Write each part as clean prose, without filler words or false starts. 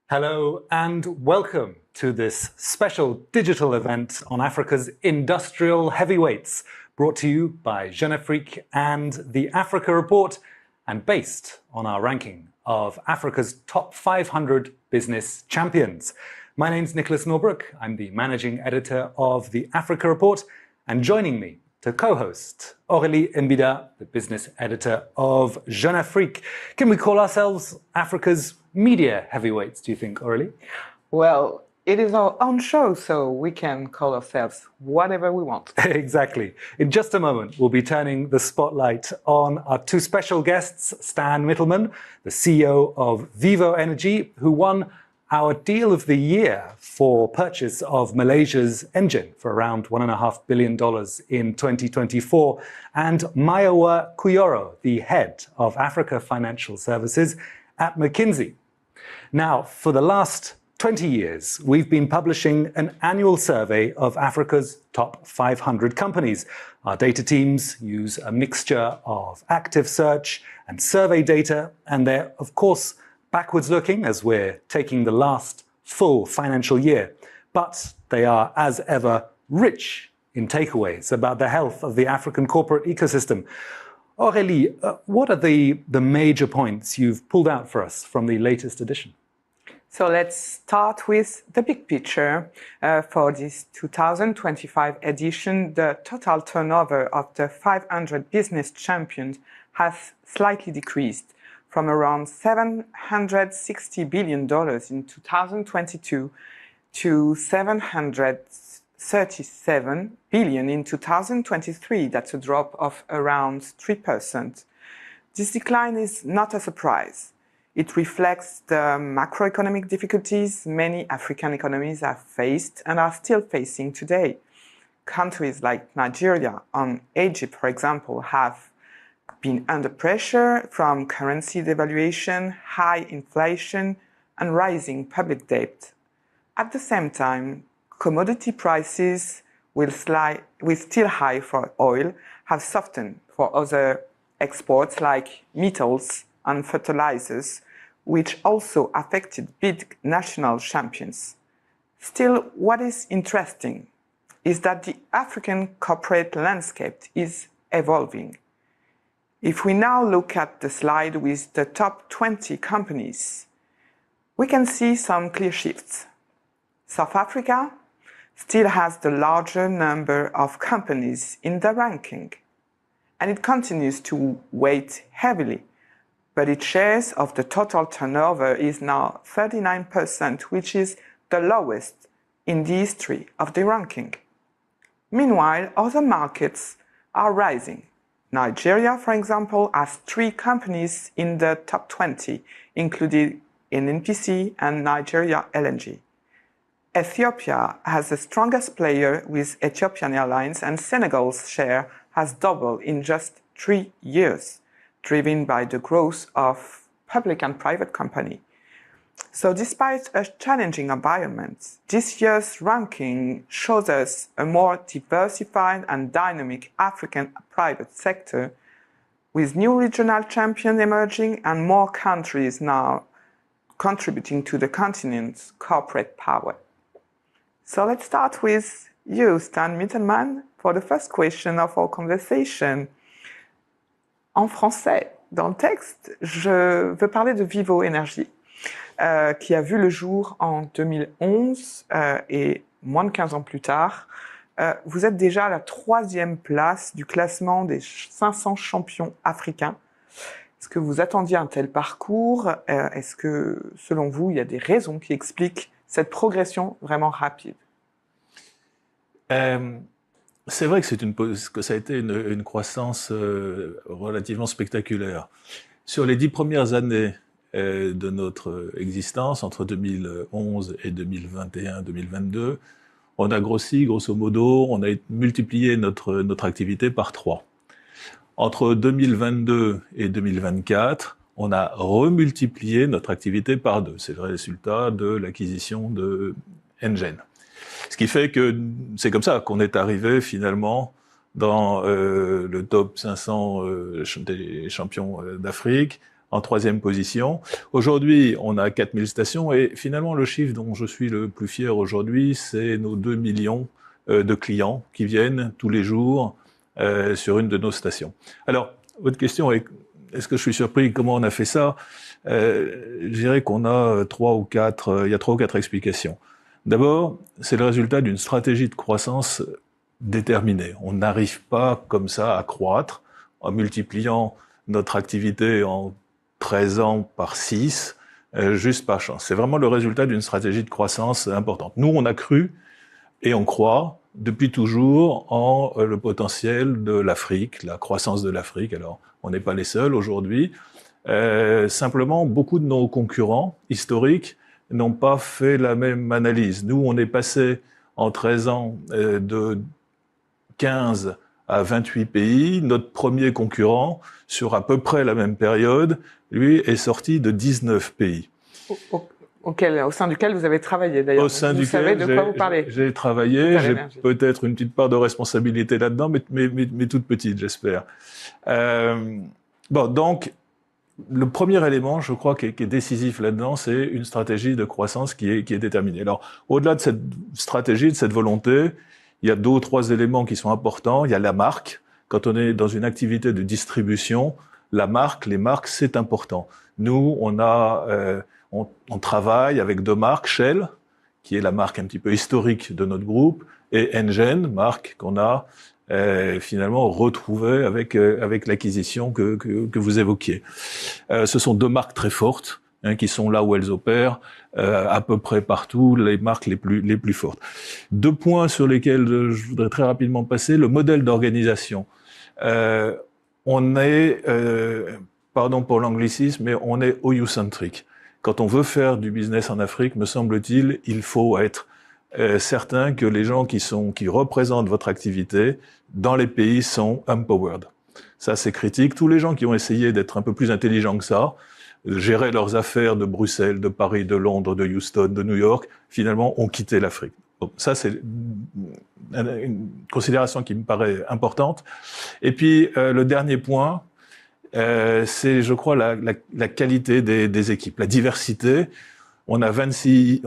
Hello and welcome to this special digital event on Africa's industrial heavyweights, brought to you by Jeune Afrique and the Africa Report, and based on our ranking of Africa's top 500 business champions. My name's Nicholas Norbrook. I'm the managing editor of the Africa Report, and joining me to co-host Aurélie M'Bida, the business editor of Jeune Afrique. Can we call ourselves Africa's media heavyweights, do you think, Aurélie? Well, it is our own show, so we can call ourselves whatever we want. Exactly. In just a moment, we'll be turning the spotlight on our two special guests, Stan Mittelman, the CEO of Vivo Energy, who won our deal of the year for purchase of Malaysia's engine for around $1.5 billion in 2024, and Mayowa Kuyoro, the head of Africa Financial Services at McKinsey. Now, for the last 20 years, we've been publishing an annual survey of Africa's top 500 companies. Our data teams use a mixture of active search and survey data, and they're, of course, backwards looking as we're taking the last full financial year. But they are, as ever, rich in takeaways about the health of the African corporate ecosystem. Aurélie, what are the major points you've pulled out for us from the latest edition? So let's start with the big picture. For this 2025 edition, the total turnover of the 500 business champions has slightly decreased from around $760 billion in 2022 to $737 billion in 2023. That's a drop of around 3%. This decline is not a surprise. It reflects the macroeconomic difficulties many African economies have faced and are still facing today. Countries like Nigeria and Egypt, for example, have been under pressure from currency devaluation, high inflation, and rising public debt. At the same time, commodity prices, with still high for oil, have softened for other exports like metals and fertilizers, which also affected big national champions. Still, what is interesting is that the African corporate landscape is evolving. If we now look at the slide with the top 20 companies, we can see some clear shifts. South Africa still has the larger number of companies in the ranking, and it continues to weigh heavily, but its shares of the total turnover is now 39%, which is the lowest in the history of the ranking. Meanwhile, other markets are rising. Nigeria, for example, has 3 companies in the top 20, including NNPC and Nigeria LNG. Ethiopia has the strongest player with Ethiopian Airlines, and Senegal's share has doubled in just 3 years, driven by the growth of public and private companies. So despite a challenging environment, this year's ranking shows us a more diversified and dynamic African private sector, with new regional champions emerging and more countries now contributing to the continent's corporate power. So let's start with you, Stan Mittelman, for the first question of our conversation. En français, dans le texte, je veux parler de Vivo Energy, qui a vu le jour en 2011 et moins de 15 ans plus tard. Vous êtes déjà à la 3e place du classement des 500 champions africains. Est-ce que vous attendiez un tel parcours? Est-ce que, selon vous, il y a des raisons qui expliquent cette progression vraiment rapide? C'est vrai que ça a été une croissance relativement spectaculaire. Sur les 10 premières années de notre existence, entre 2011 et 2021-2022, on a grossi, grosso modo, on a multiplié notre activité par 3. Entre 2022 et 2024, on a remultiplié notre activité par 2. C'est le résultat de l'acquisition de Engen. Ce qui fait que c'est comme ça qu'on est arrivé finalement dans le top 500 des champions d'Afrique, en 3e position. Aujourd'hui, on a 4000 stations et finalement le chiffre dont je suis le plus fier aujourd'hui, c'est nos 2 millions de clients qui viennent tous les jours sur une de nos stations. Alors, votre question est, est-ce que je suis surpris? Comment on a fait ça? Je dirais qu'on a 3 ou 4 explications. D'abord, c'est le résultat d'une stratégie de croissance déterminée. On n'arrive pas comme ça à croître en multipliant notre activité en 13 ans par 6, juste par chance. C'est vraiment le résultat d'une stratégie de croissance importante. Nous, on a cru et on croit depuis toujours en le potentiel de l'Afrique, la croissance de l'Afrique. Alors, on n'est pas les seuls aujourd'hui. Simplement, beaucoup de nos concurrents historiques n'ont pas fait la même analyse. Nous, on est passé en 13 ans de 15 à 28 pays. Notre premier concurrent, sur à peu près la même période, lui, est sorti de 19 pays. Au sein duquel vous avez travaillé d'ailleurs. Au sein vous duquel savez de quoi vous parlez. J'ai travaillé, j'ai peut-être une petite part de responsabilité là-dedans, mais toute petite, j'espère. Bon, donc, le premier élément, je crois, qui est décisif là-dedans, c'est une stratégie de croissance qui est déterminée. Alors, au-delà de cette stratégie, de cette volonté, il y a 2 ou 3 éléments qui sont importants. Il y a la marque. Quand on est dans une activité de distribution, la marque, les marques, c'est important. Nous, on travaille avec 2 marques, Shell, qui est la marque un petit peu historique de notre groupe, et Engen, marque qu'on a finalement retrouvée avec l'acquisition que vous évoquiez. Ce sont 2 marques très fortes, qui sont là où elles opèrent, à peu près partout, les marques les plus fortes. 2 points sur lesquels je voudrais très rapidement passer. Le modèle d'organisation. On est pardon pour l'anglicisme, mais on est EU-centrique. Quand on veut faire du business en Afrique, me semble-t-il, il faut être certain que les gens qui représentent votre activité dans les pays sont empowered. Ça, c'est critique. Tous les gens qui ont essayé d'être un peu plus intelligents que ça, gérer leurs affaires de Bruxelles, de Paris, de Londres, de Houston, de New York, finalement, ont quitté l'Afrique. Donc, ça, c'est une considération qui me paraît importante. Et puis, le dernier point, c'est, je crois, la qualité des équipes, la diversité. On a 28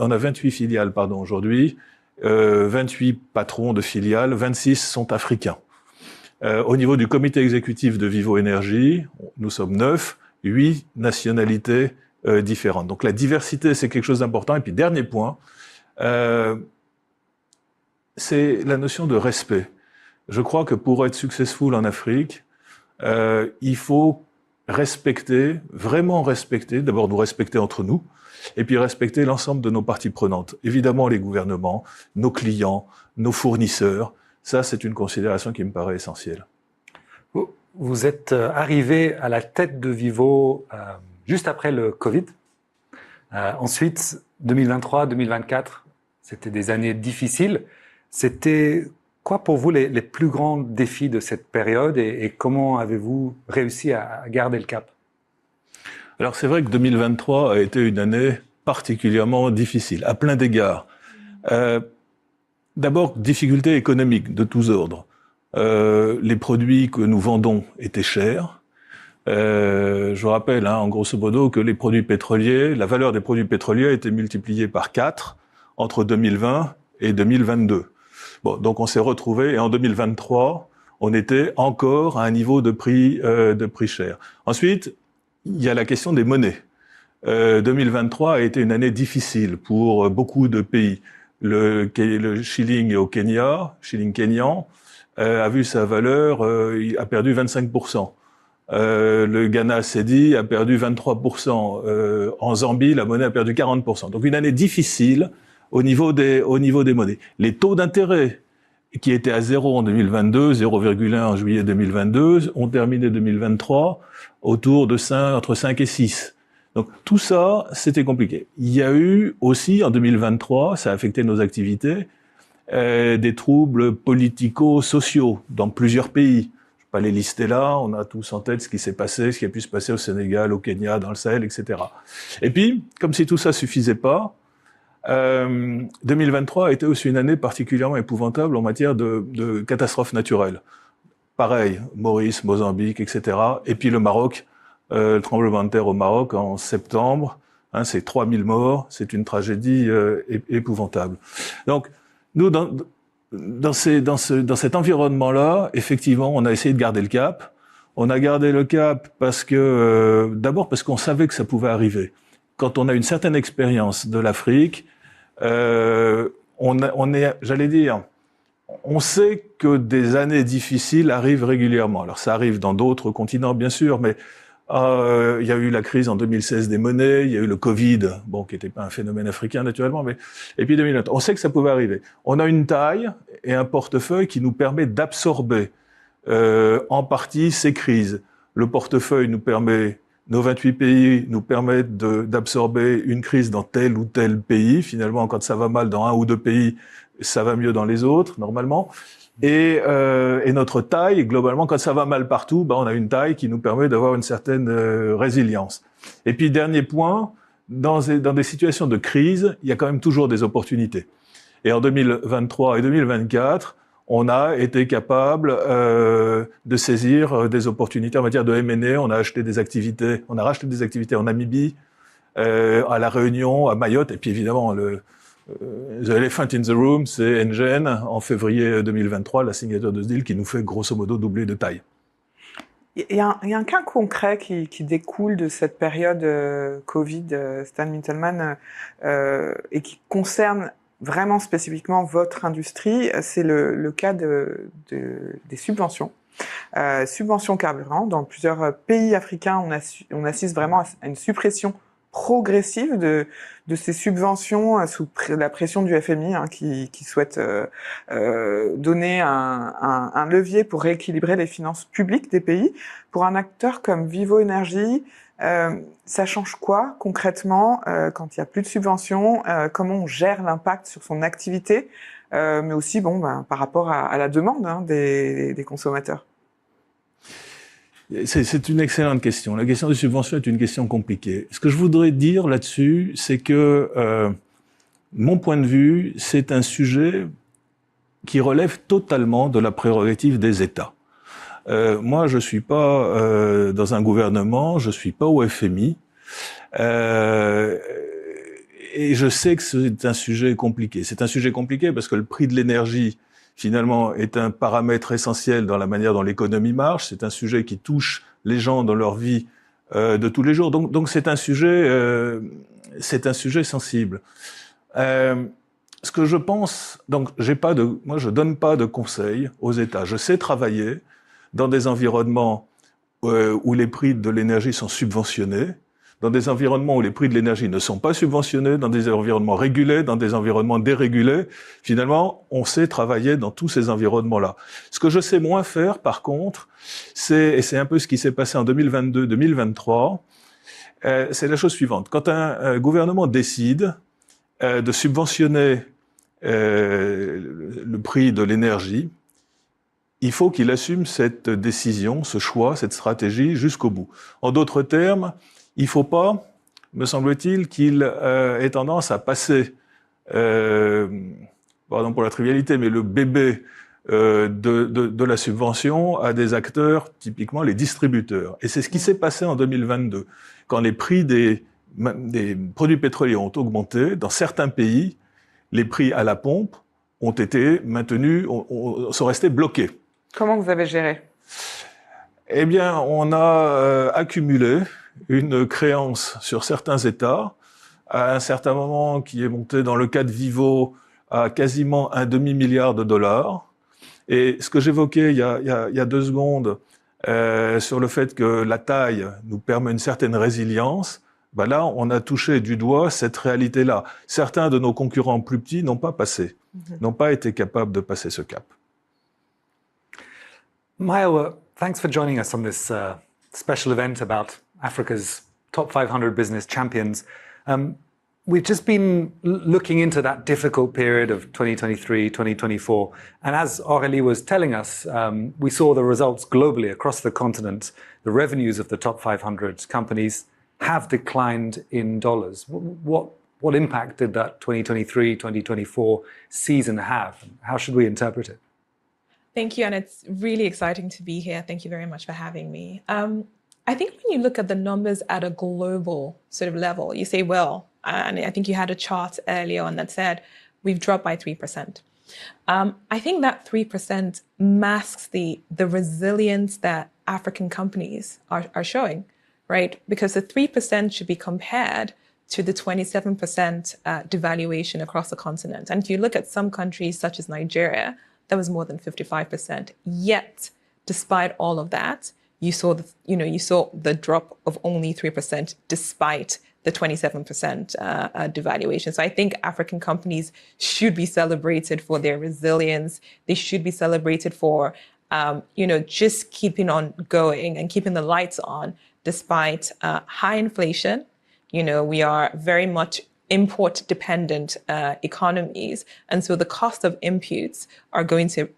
filiales, aujourd'hui, 28 patrons de filiales, 26 sont africains. Au niveau du comité exécutif de Vivo Energy, nous sommes 9, 8 nationalités différentes. Donc la diversité, c'est quelque chose d'important. Et puis, dernier point, c'est la notion de respect. Je crois que pour être successful en Afrique, il faut respecter, vraiment respecter, d'abord nous respecter entre nous, et puis respecter l'ensemble de nos parties prenantes. Évidemment, les gouvernements, nos clients, nos fournisseurs. Ça, c'est une considération qui me paraît essentielle. Vous êtes arrivé à la tête de Vivo juste après le Covid. Ensuite, 2023, 2024, c'était des années difficiles. C'était quoi pour vous les plus grands défis de cette période et comment avez-vous réussi à garder le cap? Alors c'est vrai que 2023 a été une année particulièrement difficile, à plein d'égards. D'abord, difficultés économiques de tous ordres. Les produits que nous vendons étaient chers. Je vous rappelle, en grosso modo, que les produits pétroliers, la valeur des produits pétroliers a été multipliée par 4 entre 2020 et 2022. Bon, donc on s'est retrouvé et en 2023, on était encore à un niveau de prix cher. Ensuite, il y a la question des monnaies. 2023 a été une année difficile pour beaucoup de pays. Le shilling au Kenya, shilling kenyan, a vu sa valeur, a perdu 25%. Le Ghana cedi a perdu 23%. En Zambie, la monnaie a perdu 40%. Donc une année difficile au niveau des monnaies. Les taux d'intérêt qui étaient à 0 en 2022, 0,1 en juillet 2022, ont terminé 2023 autour de entre 5 et 6. Donc tout ça, c'était compliqué. Il y a eu aussi en 2023, ça a affecté nos activités, des troubles politico-sociaux dans plusieurs pays. Je ne vais pas les lister là, on a tous en tête ce qui s'est passé, ce qui a pu se passer au Sénégal, au Kenya, dans le Sahel, etc. Et puis, comme si tout ça suffisait pas, 2023 a été aussi une année particulièrement épouvantable en matière de catastrophes naturelles. Pareil, Maurice, Mozambique, etc. Et puis le Maroc, le tremblement de terre au Maroc en septembre, c'est 3000 morts, c'est une tragédie épouvantable. Donc, nous, dans cet environnement-là, effectivement, on a essayé de garder le cap. On a gardé le cap parce que, d'abord parce qu'on savait que ça pouvait arriver. Quand on a une certaine expérience de l'Afrique, j'allais dire, on sait que des années difficiles arrivent régulièrement. Alors ça arrive dans d'autres continents, bien sûr, mais il y a eu la crise en 2016 des monnaies, il y a eu le Covid, qui n'était pas un phénomène africain naturellement, et puis 2020. On sait que ça pouvait arriver. On a une taille et un portefeuille qui nous permet d'absorber en partie ces crises. Le portefeuille nous permet, nos 28 pays nous permettent d'absorber une crise dans tel ou tel pays. Finalement, quand ça va mal dans un ou deux pays, ça va mieux dans les autres, normalement. Et notre taille, globalement, quand ça va mal partout, on a une taille qui nous permet d'avoir une certaine résilience. Et puis, dernier point, dans des situations de crise, il y a quand même toujours des opportunités. Et en 2023 et 2024, on a été capable de saisir des opportunités en matière de M&A. On a racheté des activités en Namibie, à La Réunion, à Mayotte, et puis évidemment the elephant in the room, c'est Engen en février 2023, la signature de ce deal qui nous fait grosso modo doubler de taille. Il y a un cas concret qui découle de cette période Covid, Stan Mittelman, et qui concerne vraiment spécifiquement votre industrie, c'est le cas des subventions. Subventions carburant. Dans plusieurs pays africains, on assiste vraiment à une suppression progressive de ces subventions sous la pression du FMI qui souhaite donner un levier pour rééquilibrer les finances publiques des pays. Pour un acteur comme Vivo Energy, ça change quoi concrètement quand il n'y a plus de subventions, comment on gère l'impact sur son activité, mais aussi par rapport à la demande des consommateurs? C'est une excellente question. La question des subventions est une question compliquée. Ce que je voudrais dire là-dessus, c'est que, mon point de vue, c'est un sujet qui relève totalement de la prérogative des États. Moi, je suis pas dans un gouvernement, je suis pas au FMI, et je sais que c'est un sujet compliqué. C'est un sujet compliqué parce que le prix de l'énergie, finalement, est un paramètre essentiel dans la manière dont l'économie marche. C'est un sujet qui touche les gens dans leur vie de tous les jours. Donc c'est un sujet sensible. Ce que je pense, donc moi je donne pas de conseils aux États. Je sais travailler dans des environnements où les prix de l'énergie sont subventionnés, dans des environnements où les prix de l'énergie ne sont pas subventionnés, dans des environnements régulés, dans des environnements dérégulés. Finalement, on sait travailler dans tous ces environnements-là. Ce que je sais moins faire, par contre, et c'est un peu ce qui s'est passé en 2022-2023, c'est la chose suivante. Quand un gouvernement décide de subventionner le prix de l'énergie, il faut qu'il assume cette décision, ce choix, cette stratégie jusqu'au bout. En d'autres termes, il ne faut pas, me semble-t-il, qu'il ait tendance à passer, pardon pour la trivialité, mais le bébé de la subvention à des acteurs, typiquement les distributeurs. Et c'est ce qui s'est passé en 2022, quand les prix des produits pétroliers ont augmenté. Dans certains pays, les prix à la pompe ont été maintenus, sont restés bloqués. Comment vous avez géré? Eh bien, on a accumulé une créance sur certains États, à un certain moment qui est monté dans le cas de Vivo à quasiment un demi-milliard de dollars. Et ce que j'évoquais il y a 2 secondes sur le fait que la taille nous permet une certaine résilience, là, on a touché du doigt cette réalité-là. Certains de nos concurrents plus petits n'ont pas passé, n'ont pas été capables de passer ce cap. Mayowa, thanks for joining us on this special event about Africa's top 500 business champions. We've just been looking into that difficult period of 2023, 2024. And as Aurélie was telling us, we saw the results globally across the continent. The revenues of the top 500 companies have declined in dollars. What impact did that 2023, 2024 season have? How should we interpret it? Thank you, and it's really exciting to be here. Thank you very much for having me. I think when you look at the numbers at a global sort of level, you say, well, and I think you had a chart earlier on that said, we've dropped by 3%. I think that 3% masks the resilience that African companies are showing, right? Because the 3% should be compared to the 27% devaluation across the continent. And if you look at some countries such as Nigeria, that was more than 55%. Yet, despite all of that, you saw the drop of only 3% despite the 27% devaluation. So I think African companies should be celebrated for their resilience. They should be celebrated for, just keeping on going and keeping the lights on despite high inflation. We are very much import-dependent economies. And so the cost of inputs are going to,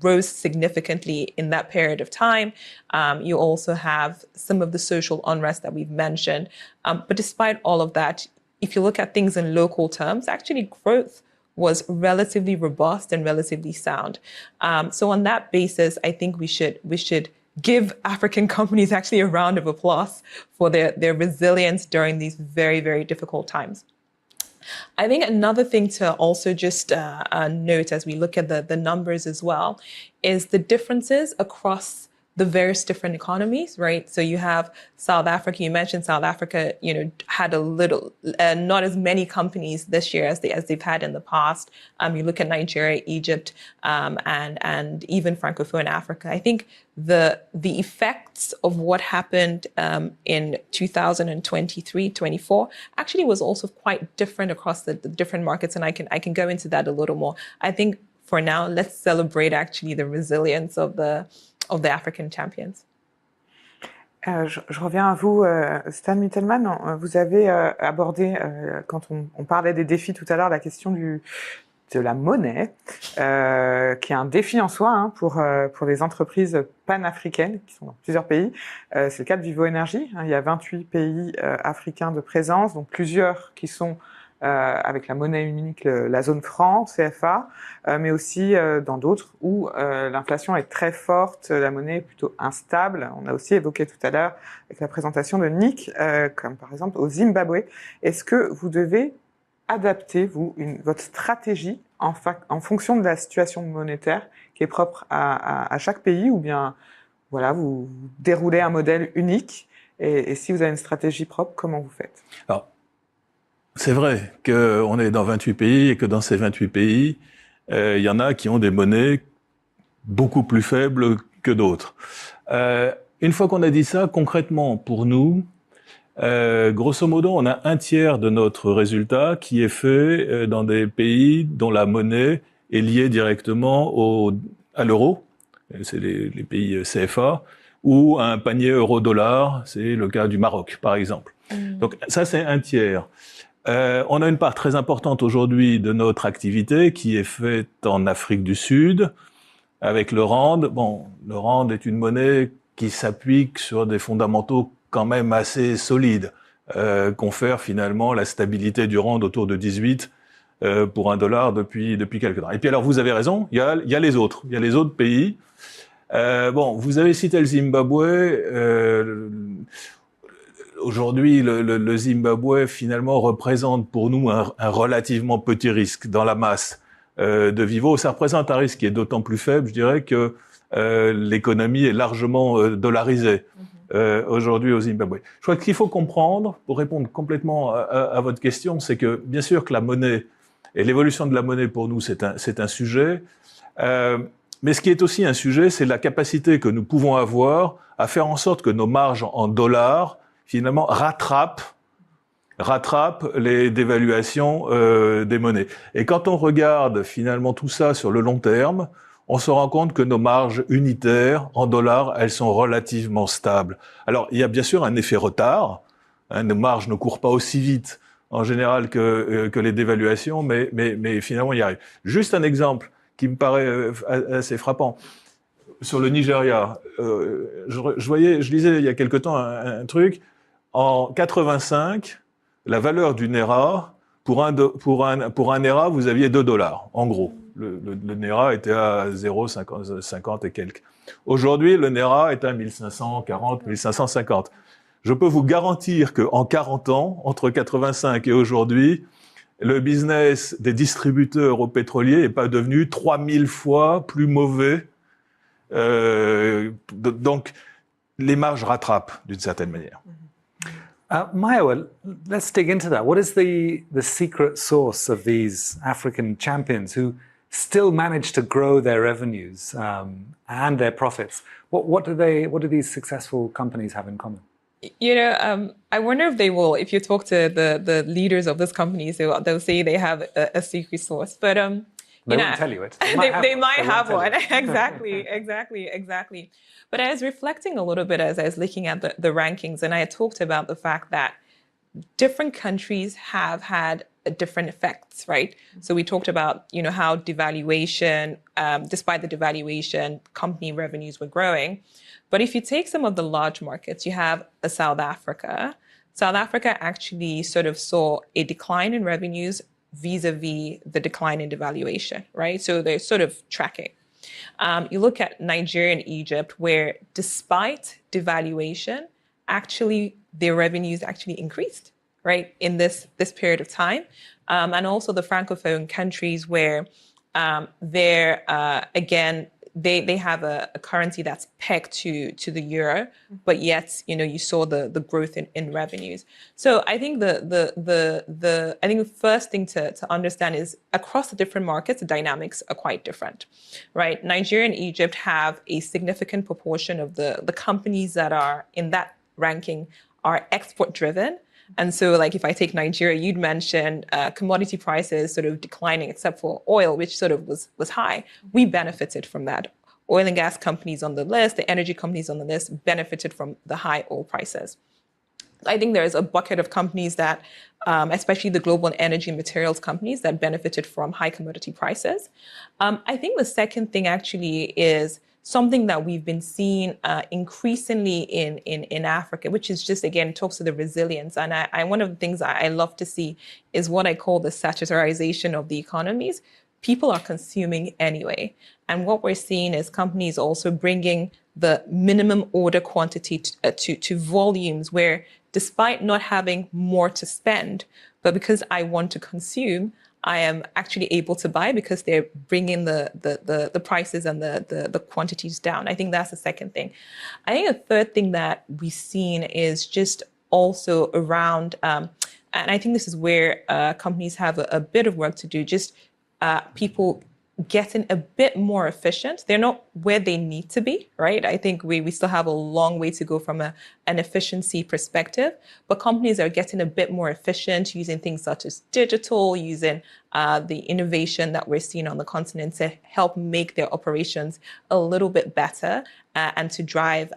rose significantly in that period of time. You also have some of the social unrest that we've mentioned. But despite all of that, if you look at things in local terms, actually growth was relatively robust and relatively sound. So on that basis, I think we should give African companies actually a round of applause for their resilience during these very, very difficult times. I think another thing to also just note as we look at the numbers as well is the differences across the various different economies, right? So you have South Africa. You mentioned South Africa, had a little, not as many companies this year as they've had in the past. You look at Nigeria, Egypt, and even Francophone Africa. I think the effects of what happened in 2023-24 actually was also quite different across the different markets, and I can go into that a little more. I think for now, let's celebrate actually the resilience of the African champions. Je reviens à vous, Stan Mittelman. Vous avez abordé, quand on parlait des défis tout à l'heure, la question de la monnaie, qui est un défi en soi hein, pour les entreprises panafricaines qui sont dans plusieurs pays. C'est le cas de Vivo Energy. Hein, il y a 28 pays africains de présence, donc plusieurs qui sont avec la monnaie unique, la zone franc, CFA, mais aussi dans d'autres où l'inflation est très forte, la monnaie est plutôt instable. On a aussi évoqué tout à l'heure avec la présentation de Nick, comme par exemple au Zimbabwe. Est-ce que vous devez adapter, votre stratégie en fonction de la situation monétaire qui est propre à chaque pays, ou bien voilà, vous déroulez un modèle unique et si vous avez une stratégie propre, comment vous faites? Alors, c'est vrai qu'on est dans 28 pays et que dans ces 28 pays, il y en a qui ont des monnaies beaucoup plus faibles que d'autres. Une fois qu'on a dit ça, concrètement, pour nous, grosso modo, on a un tiers de notre résultat qui est fait dans des pays dont la monnaie est liée directement à l'euro, c'est les pays CFA, ou à un panier euro-dollar, c'est le cas du Maroc, par exemple. Donc ça, c'est un tiers. On a une part très importante aujourd'hui de notre activité qui est faite en Afrique du Sud, avec le rand. Bon, le rand est une monnaie qui s'appuie sur des fondamentaux quand même assez solides, confère finalement la stabilité du rand autour de 18 pour $1 depuis quelque temps. Et puis alors, vous avez raison, il y a les autres. Il y a les autres pays. Bon, vous avez cité le Zimbabwe. Aujourd'hui, le Zimbabwe, finalement, représente pour nous un relativement petit risque dans la masse de Vivo. Ça représente un risque qui est d'autant plus faible, je dirais, que l'économie est largement dollarisée aujourd'hui au Zimbabwe. Je crois qu'il faut comprendre, pour répondre complètement à votre question, c'est que, bien sûr que la monnaie et l'évolution de la monnaie, pour nous, c'est un sujet. Mais ce qui est aussi un sujet, c'est la capacité que nous pouvons avoir à faire en sorte que nos marges en dollars finalement rattrape les dévaluations des monnaies. Et quand on regarde finalement tout ça sur le long terme, on se rend compte que nos marges unitaires en dollars, elles sont relativement stables. Alors, il y a bien sûr un effet retard. Hein, nos marges ne courent pas aussi vite en général que les dévaluations, mais finalement, il y arrive. Juste un exemple qui me paraît assez frappant. Sur le Nigeria, je lisais il y a quelque temps un truc. En 85, la valeur du Naira, pour un Naira, vous aviez $2, en gros. Le Naira était à 0,50 et quelques. Aujourd'hui, le Naira est à 1540, 1550. Je peux vous garantir qu'en 40 ans, entre 85 et aujourd'hui, le business des distributeurs aux pétroliers n'est pas devenu 3000 fois plus mauvais. Donc, les marges rattrapent d'une certaine manière. Mayowa, let's dig into that. What is the secret source of these African champions who still manage to grow their revenues and their profits? What do these successful companies have in common? I wonder if they will. If you talk to the leaders of these companies, they'll say they have a secret source. But they won't tell you it. They might have one. Exactly. But I was reflecting a little bit as I was looking at the rankings, and I had talked about the fact that different countries have had different effects, right? So we talked about, how devaluation, despite the devaluation, company revenues were growing. But if you take some of the large markets, you have South Africa. South Africa actually sort of saw a decline in revenues vis-a-vis the decline in devaluation, right? So they're sort of tracking. You look at Nigeria and Egypt, where despite devaluation, actually their revenues actually increased, right, in this period of time. And also the Francophone countries where again, they have a currency that's pegged to the euro, but yet, you saw the growth in revenues. So I think I think the first thing to understand is across the different markets, the dynamics are quite different, right? Nigeria and Egypt have a significant proportion of the companies that are in that ranking are export driven. And so, like, if I take Nigeria, you'd mentioned commodity prices sort of declining, except for oil, which sort of was high. We benefited from that. Oil and gas companies on the list, the energy companies on the list benefited from the high oil prices. I think there's a bucket of companies that, especially the global energy materials companies, that benefited from high commodity prices. I think the second thing actually is something that we've been seeing increasingly in Africa, which is just, again, talks to the resilience. And one of the things I love to see is what I call the saturarization of the economies. People are consuming anyway. And what we're seeing is companies also bringing the minimum order quantity to volumes where, despite not having more to spend, but because I want to consume, I am actually able to buy because they're bringing the prices and the quantities down. I think that's the second thing. I think a third thing that we've seen is just also around, and I think this is where companies have a bit of work to do, just people getting a bit more efficient. They're not where they need to be, right? I think we still have a long way to go from an efficiency perspective, but companies are getting a bit more efficient using things such as digital, using the innovation that we're seeing on the continent to help make their operations a little bit better and to drive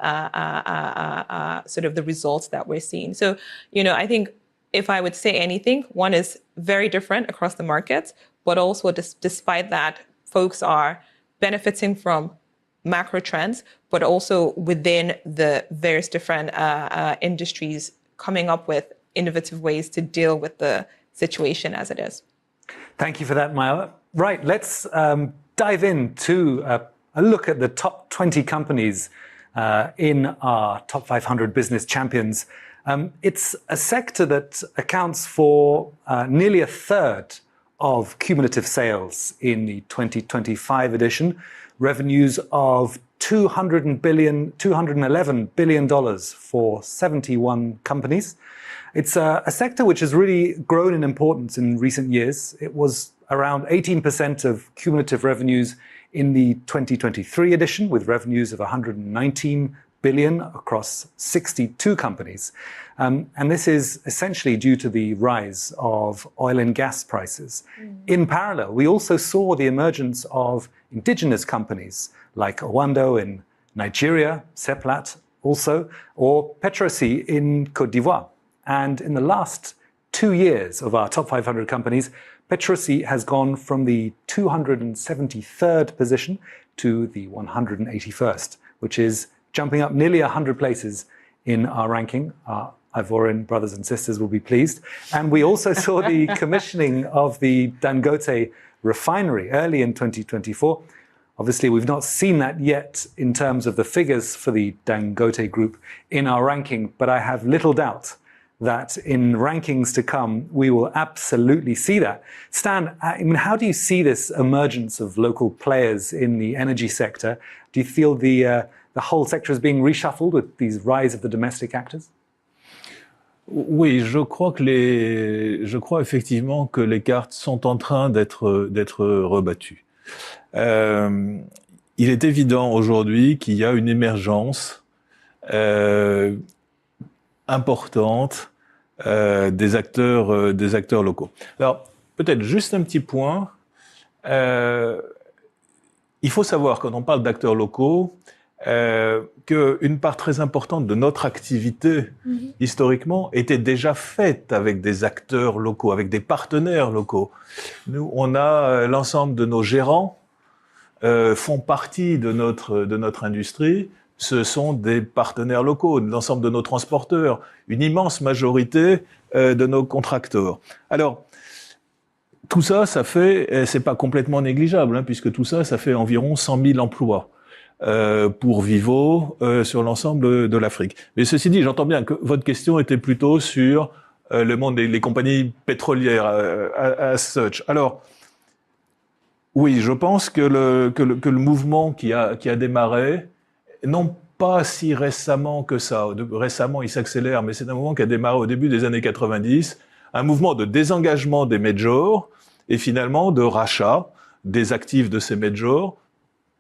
sort of the results that we're seeing. So, I think if I would say anything, one is very different across the markets, but also despite that, folks are benefiting from macro trends, but also within the various different industries coming up with innovative ways to deal with the situation as it is. Thank you for that, Mayowa. Right, let's dive into a look at the top 20 companies in our top 500 business champions. It's a sector that accounts for nearly a third of cumulative sales in the 2025 edition, revenues of $211 billion for 71 companies. It's a sector which has really grown in importance in recent years. It was around 18% of cumulative revenues in the 2023 edition, with revenues of $119 billion across 62 companies. And this is essentially due to the rise of oil and gas prices. In parallel, we also saw the emergence of indigenous companies like Owando in Nigeria, Seplat also, or Petrosi in Côte d'Ivoire. And in the last 2 years of our top 500 companies, Petrosi has gone from the 273rd position to the 181st, which is jumping up nearly 100 places in our ranking. Our Ivorian brothers and sisters will be pleased. And we also saw the commissioning of the Dangote refinery early in 2024. Obviously, we've not seen that yet in terms of the figures for the Dangote group in our ranking, but I have little doubt that in rankings to come, we will absolutely see that. Stan, how do you see this emergence of local players in the energy sector? Do you feel the whole sector is being reshuffled with these rise of the domestic actors? Oui, je crois effectivement que les cartes sont en train d'être rebattues. Il est évident aujourd'hui qu'il y a une émergence importante des acteurs locaux. Alors, peut-être juste un petit point. Il faut savoir, quand on parle d'acteurs locaux, qu'une part très importante de notre activité, historiquement, était déjà faite avec des acteurs locaux, avec des partenaires locaux. Nous, on a l'ensemble de nos gérants font partie de notre industrie. Ce sont des partenaires locaux, l'ensemble de nos transporteurs, une immense majorité de nos contracteurs. Alors, tout ça, c'est pas complètement négligeable, hein, puisque tout ça, ça fait environ 100 000 emplois pour Vivo sur l'ensemble de l'Afrique. Mais ceci dit, j'entends bien que votre question était plutôt sur le monde des compagnies pétrolières as such. Alors, Oui, je pense que le mouvement qui a démarré, non pas si récemment que ça, récemment il s'accélère, mais c'est un mouvement qui a démarré au début des années 90, un mouvement de désengagement des majors et finalement de rachat des actifs de ces majors,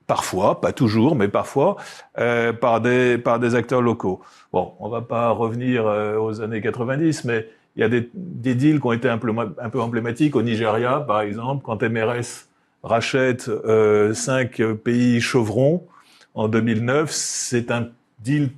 parfois, pas toujours, mais parfois, par des acteurs locaux. Bon, on va pas revenir aux années 90, mais il y a des deals qui ont été un peu emblématiques au Nigeria, par exemple, quand MRS rachète 5 pays chevrons en 2009, c'est un deal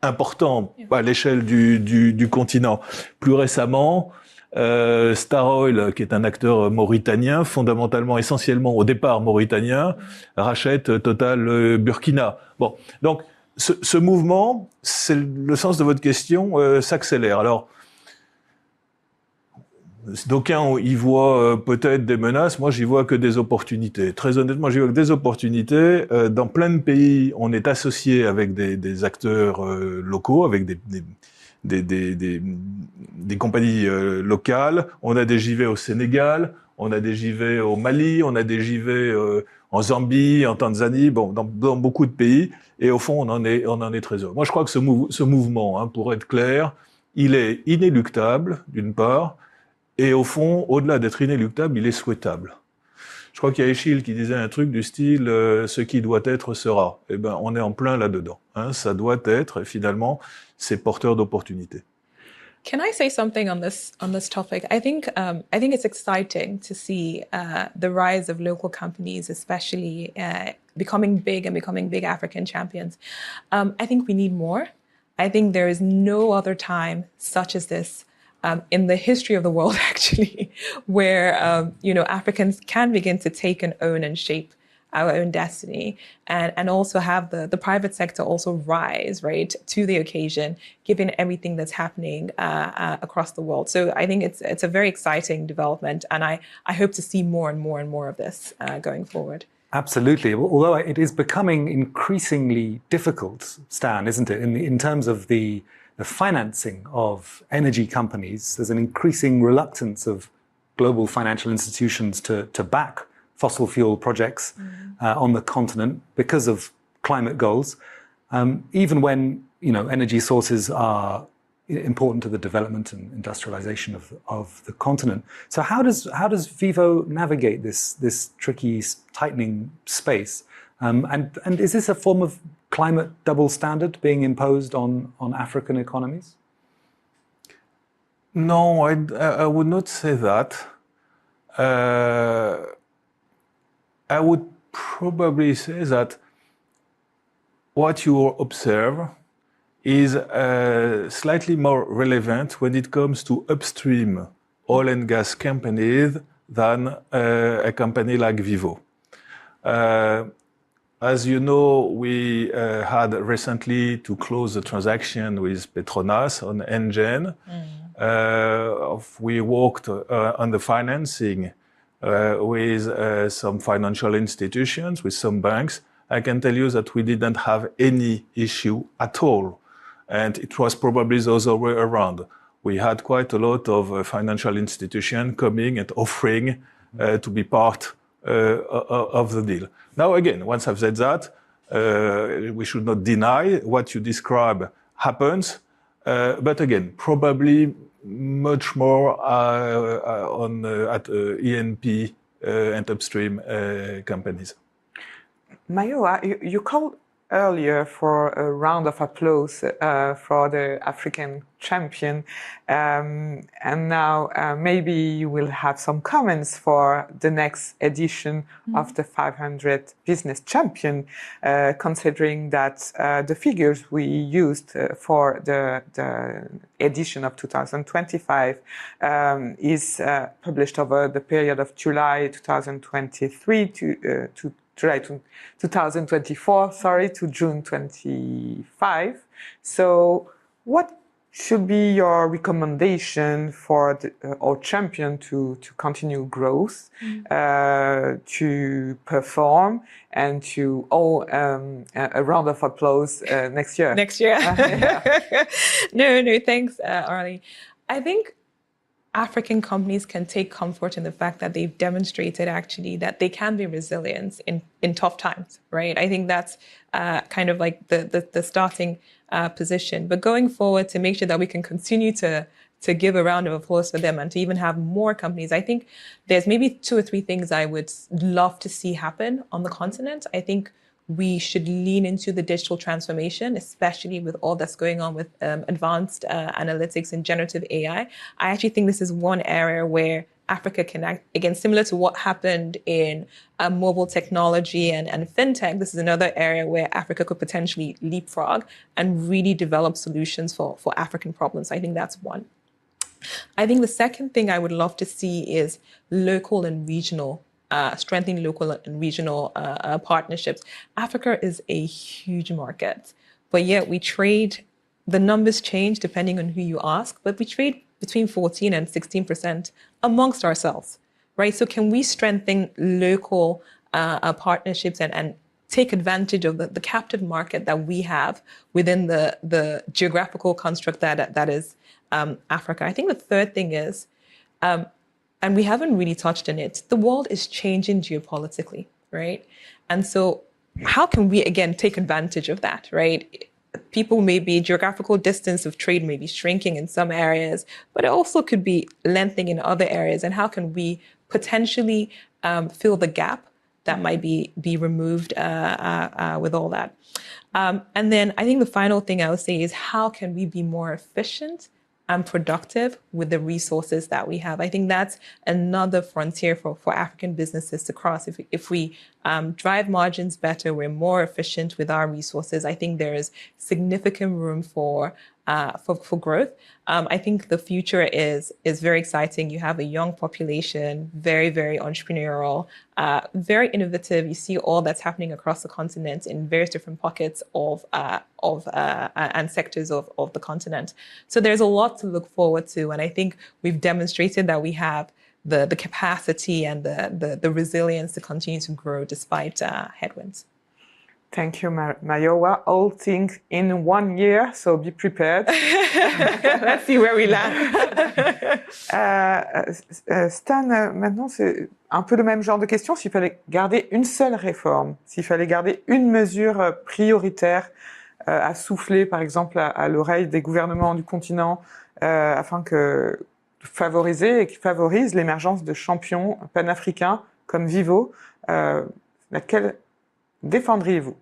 important à l'échelle du continent. Plus récemment, Star Oil, qui est un acteur mauritanien, fondamentalement, essentiellement au départ mauritanien, rachète Total Burkina. Bon, donc ce mouvement, c'est le sens de votre question, s'accélère. Alors, d'aucuns y voient peut-être des menaces, moi j'y vois que des opportunités. Très honnêtement, j'y vois que des opportunités. Dans plein de pays, on est associé avec des acteurs locaux, avec des compagnies locales. On a des JV au Sénégal, on a des JV au Mali, on a des JV en Zambie, en Tanzanie, bon, dans beaucoup de pays. Et au fond, on en est très heureux. Moi, je crois que ce mouvement, hein, pour être clair, il est inéluctable, d'une part, et au fond, au-delà d'être inéluctable, il est souhaitable. Je crois qu'il y a Eschyle qui disait un truc du style ce qui doit être sera. Eh ben, on est en plein là-dedans. Hein, ça doit être, et finalement, c'est porteur d'opportunités. Can I say something on this topic? I think it's exciting to see the rise of local companies, especially becoming big African champions. I think we need more. I think there is no other time such as this in the history of the world, actually, where Africans can begin to take and own and shape our own destiny, and also have the private sector also rise, right, to the occasion, given everything that's happening across the world. So I think it's a very exciting development, and I hope to see more and more and more of this going forward. Absolutely. Although it is becoming increasingly difficult, Stan, isn't it, in terms of the financing of energy companies. There's an increasing reluctance of global financial institutions to back fossil fuel projects on the continent because of climate goals, even when energy sources are important to the development and industrialization of the continent. So how does Vivo navigate this tricky, tightening space? And is this a form of climate double standard being imposed on African economies? No, I would not say that. I would probably say that what you observe is slightly more relevant when it comes to upstream oil and gas companies than a company like Vivo. As you know, we had recently to close the transaction with Petronas on Engen. We worked on the financing with some financial institutions, with some banks. I can tell you that we didn't have any issue at all. And it was probably the other way around. We had quite a lot of financial institutions coming and offering to be part of the deal. Now, again, once I've said that, we should not deny what you describe happens. But again, probably much more at E&P and upstream companies. Mayowa, you called earlier for a round of applause for the African champion. And now maybe you will have some comments for the next edition of the 500 Business Champion, considering that the figures we used for the edition of 2025 is published over the period of July 2023 to July 2024, to June 25. So what should be your recommendation for our champion to continue growth, to perform, and to a round of applause next year? Next year? No, thanks, Aurélie. I think African companies can take comfort in the fact that they've demonstrated actually that they can be resilient in tough times, right? I think that's kind of like the starting position. But going forward, to make sure that we can continue to give a round of applause for them and to even have more companies, I think there's maybe 2 or 3 things I would love to see happen on the continent. I think we should lean into the digital transformation, especially with all that's going on with advanced analytics and generative AI. I actually think this is one area where Africa can act, again, similar to what happened in mobile technology and fintech. This is another area where Africa could potentially leapfrog and really develop solutions for African problems. I think that's one. I think the second thing I would love to see is local and regional strengthening local and regional partnerships. Africa is a huge market, but yet we trade, the numbers change depending on who you ask, but we trade between 14 and 16% amongst ourselves, right? So can we strengthen local partnerships and take advantage of the captive market that we have within the geographical construct that is Africa? I think the third thing is, and we haven't really touched on it, the world is changing geopolitically, right? And so how can we, again, take advantage of that, right? People may be, geographical distance of trade may be shrinking in some areas, but it also could be lengthening in other areas. And how can we potentially fill the gap that might be removed with all that? And then I think the final thing I would say is, how can we be more efficient and productive with the resources that we have? I think that's another frontier for African businesses to cross. If we drive margins better, we're more efficient with our resources, I think there is significant room for growth. I think the future is very exciting. You have a young population, very, very entrepreneurial, very innovative. You see all that's happening across the continent in various different pockets and sectors of the continent. So there's a lot to look forward to. And I think we've demonstrated that we have the capacity and the resilience to continue to grow despite headwinds. Thank you, Mayowa. All things in 1 year, so be prepared. Let's see where we land. Stan, maintenant, c'est un peu le même genre de question. S'il fallait garder une seule réforme, s'il fallait garder une mesure prioritaire à souffler, par exemple, à l'oreille des gouvernements du continent, afin que favoriser et qui favorise l'émergence de champions panafricains comme Vivo, laquelle défendriez-vous?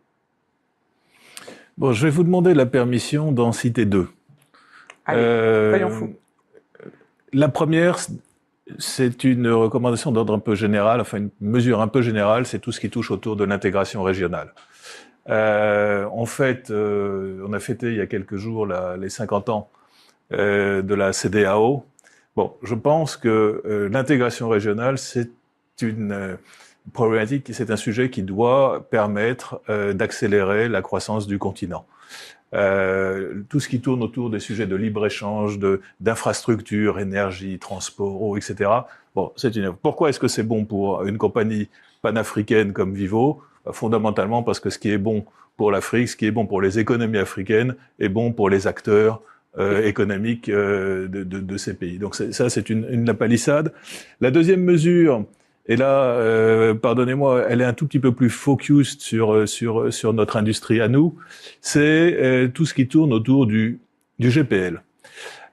Bon, je vais vous demander la permission d'en citer 2. Allez, soyons fous. La première, c'est une recommandation d'ordre un peu général, enfin une mesure un peu générale, c'est tout ce qui touche autour de l'intégration régionale. En fait, on a fêté il y a quelques jours les 50 ans de la CEDEAO. Bon, je pense que l'intégration régionale, c'est une problématique, c'est un sujet qui doit permettre d'accélérer la croissance du continent. Tout ce qui tourne autour des sujets de libre-échange, d'infrastructures, énergie, transport, eau, etc. Bon, c'est une. Pourquoi est-ce que c'est bon pour une compagnie panafricaine comme Vivo? Fondamentalement parce que ce qui est bon pour l'Afrique, ce qui est bon pour les économies africaines, est bon pour les acteurs économiques de ces pays. Donc ça, c'est la palissade. La deuxième mesure, et là, pardonnez-moi, elle est un tout petit peu plus focus sur notre industrie à nous, c'est tout ce qui tourne autour du GPL.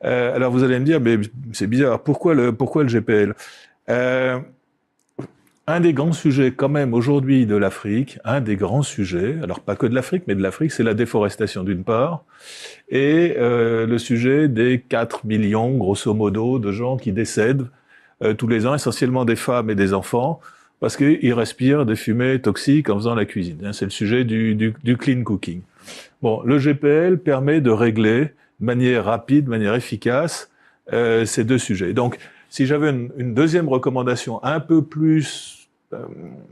Alors vous allez me dire, mais c'est bizarre, pourquoi le GPL? Un des grands sujets quand même aujourd'hui de l'Afrique, un des grands sujets, alors pas que de l'Afrique, mais de l'Afrique, c'est la déforestation d'une part, et le sujet des 4 millions, grosso modo, de gens qui décèdent tous les ans, essentiellement des femmes et des enfants, parce qu'ils respirent des fumées toxiques en faisant la cuisine. C'est le sujet du clean cooking. Bon, le GPL permet de régler de manière rapide, de manière efficace, ces deux sujets. Donc, si j'avais une deuxième recommandation un peu plus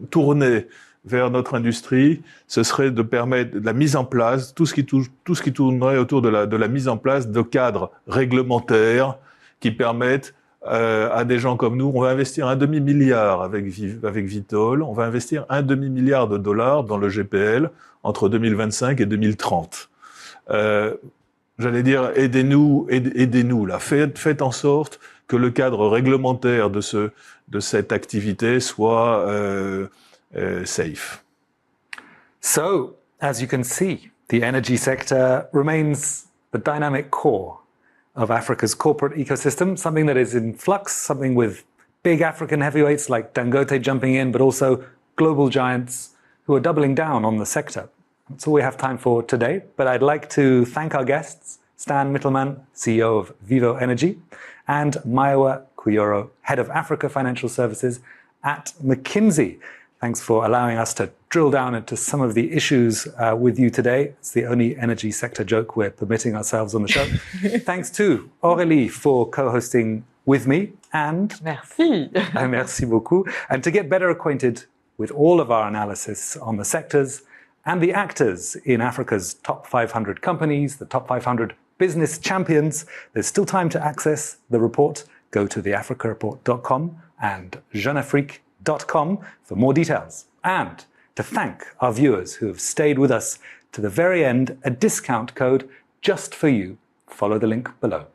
tournée vers notre industrie, ce serait de permettre la mise en place, tout ce qui tournerait autour de la mise en place de cadres réglementaires qui permettent à des gens comme nous, on va investir $1,5 milliard avec Vitol, on va investir $1,5 milliard dans le GPL entre 2025 et 2030. j'allais dire, aidez-nous là. Faites en sorte que le cadre réglementaire de cette activité soit safe. So, as you can see, the energy sector remains the dynamic core of Africa's corporate ecosystem, something that is in flux, something with big African heavyweights like Dangote jumping in, but also global giants who are doubling down on the sector. That's all we have time for today, but I'd like to thank our guests, Stan Mittelman, CEO of Vivo Energy, and Mayowa Kuyoro, Head of Africa Financial Services at McKinsey. Thanks for allowing us to drill down into some of the issues with you today. It's the only energy sector joke we're permitting ourselves on the show. Thanks to Aurélie for co-hosting with me, and Merci. Merci beaucoup. And to get better acquainted with all of our analysis on the sectors and the actors in Africa's top 500 companies, the top 500 business champions, there's still time to access the report. Go to theafricareport.com and jeuneafrique.com for more details. And to thank our viewers who have stayed with us to the very end, a discount code just for you. Follow the link below.